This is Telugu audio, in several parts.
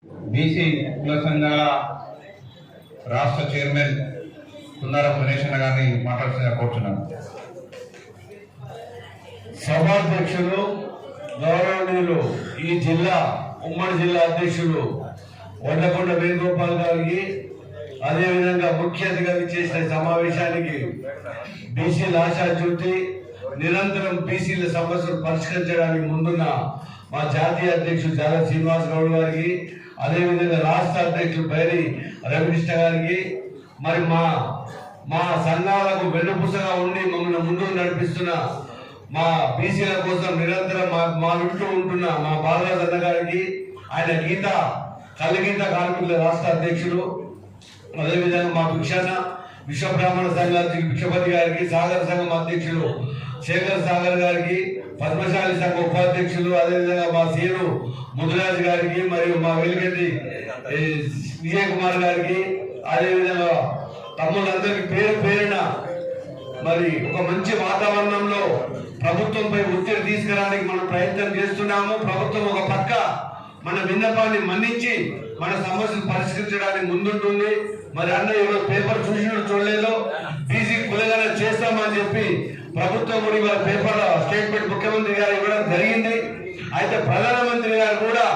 బీసీ కుల సంఘాల రాష్ట్ర చైర్మన్ కుందారం గణేష్ అన్న గారిని మాట్లాడుతున్నా కోరుతున్నాను. సభాధ్యక్షులు గౌరవనీయులు ఈ జిల్లా ఉమ్మడి జిల్లా అధ్యక్షులు వడ్లకొండ వేణుగోపాల్ గారికి, అదేవిధంగా ముఖ్య అతిథిగా చేసిన సమావేశానికి బీసీల ఆశాజ్యోతి నిరంతరం బీసీల సమస్యలు పరిష్కరించడానికి ముందున్న మా జాతీయ అధ్యక్షుడు జాల శ్రీనివాస్ గౌడ్ గారికి, అదేవిధంగా రాష్ట్ర అధ్యక్షుడు బైరి రవికృష్ణ గారికి, మరి మా సంఘాలకు వెన్నుపూసగా ఉండి మమ్మల్ని ముందుకు నడిపిస్తున్న మా బీసీల కోసం నిరంతరం మా ఇంట్లో ఉంటున్న మా బాలరాజ్ అన్న గారికి, ఆయన కళ్ళగీత కార్మికుల రాష్ట్ర అధ్యక్షుడు, అదేవిధంగా మా భిక్షాన విశ్వ బ్రాహ్మణ సంఘానికి భిక్షపతి గారికి, సాగర్ సంఘం అధ్యక్షులు శేఖర్ సాగర్ గారికి, పద్మశాలి సంఘ ఉపాధ్యక్షులు, అదేవిధంగా మా సీను ముదిరాజు గారికి, మరియు మా వెలిగంటి విజయ్ కుమార్ గారికి, అదేవిధంగా తమ్ముళ్ళందరికీ పేరు పేరున మరి ఒక మంచి వాతావరణంలో ప్రభుత్వంపై ఒత్తిడి తీసుకురావడానికి మనం ప్రయత్నం చేస్తున్నాము. ప్రభుత్వం ఒక పక్క మన విన్నపాన్ని మన్నించి మన సమస్యలు పరిష్కరించడానికి ముందుంటుంది. మరి అన్న ఈరోజు పేపర్ చూసినట్టు చూడలేదు, బీసీ కులగన చేస్తామని చెప్పి ప్రభుత్వం కూడా ఇవాళ పేపర్ స్టేట్మెంట్ ముఖ్యమంత్రి గారు ఇవ్వడం జరిగింది. అయితే ప్రధానమంత్రి గారు కూడా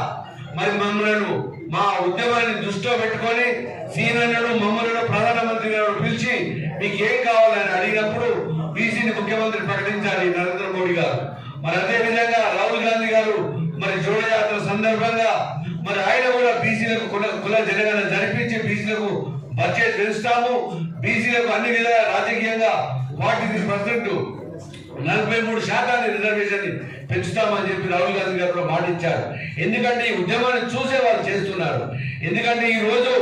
మరి మమ్మల్ని మా ఉద్యమాన్ని దృష్టిలో పెట్టుకొని సీనన్నను మమ్మల్ని ప్రధానమంత్రి గారు పిలిచి మీకు ఏం కావాలని అడిగినప్పుడు బీసీని ముఖ్యమంత్రి ప్రకటించాలి నరేంద్ర మోడీ గారు. మరి అదే విధంగా రాహుల్ గాంధీ గారు మరి జోడయాత్ర సందర్భంగా మరి ఆయన కూడా బీసీలకు కుల జనగణన జరిపించి బీసీలకు బడ్జెట్ పెంచుతాము, బీసీలకు అన్ని విధాలుగా రాజకీయంగా 43% 43% రిజర్వేషన్ పెంచుతామని చెప్పి రాహుల్ గాంధీ గారు కూడా మాటిచ్చారు. ఎందుకంటే ఈ ఉద్యమాన్ని చూసే వాళ్ళు చేస్తున్నారు. ఎందుకంటే ఈ రోజు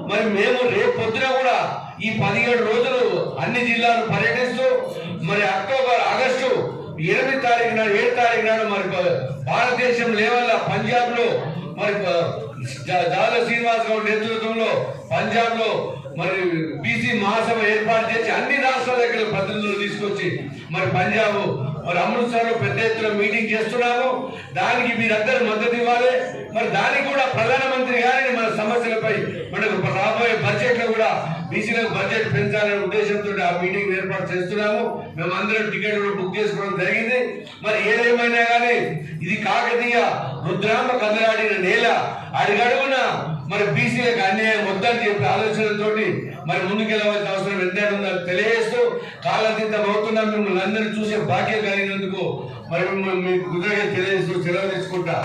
మరి మేము రేపు పొద్దున కూడా ఈ 17 రోజులు అన్ని జిల్లాలు పర్యటిస్తూ మరి ఆగస్టు 8 తారీఖు నాడు 7 తారీఖు నాడు మరి భారతదేశం లెవెల్ పంజాబ్ లో మరి జాల శ్రీనివాస్ గౌడ్ నేతృత్వంలో పంజాబ్ లో మరి బీసీ మహాసభ ఏర్పాటు చేసి అన్ని రాష్ట్రాల దగ్గర ప్రతినిధులు తీసుకొచ్చి మరి పంజాబ్ మరి అమృత్సర్ లో పెద్ద ఎత్తున మీటింగ్ చేస్తున్నాము. దానికి మీరందరూ మద్దతు ఇవ్వాలి. మరి దానికి కూడా ప్రధానమంత్రి గారిని మన సమస్యలపై మనకు రాబోయే బడ్జెట్ లో కూడా బీసీలకు బడ్జెట్ పెంచాలనే ఉద్దేశంతో ఆ మీటింగ్ ఏర్పాటు చేస్తున్నాము. మేము అందరం టికెట్లు బుక్ చేసుకోవడం జరిగింది. మరి ఏదేమైనా కానీ ఇది కాకతీయ రుద్రాంబ కదలాడిన నేల, అడుగడుగున మరి బీసీలకు అన్యాయం వద్దని చెప్పి ఆలోచనతోటి మరి ముందుకెళ్ళవలసిన అవసరం ఎంతైనా ఉందని తెలియజేస్తూ కాలాతీతం అవుతున్నా మిమ్మల్ని అందరినీ చూసే భాగ్యం కలిగినందుకు మరి మీకు కృతజ్ఞతలు తెలియజేస్తూ సెలవు తీసుకుంటా.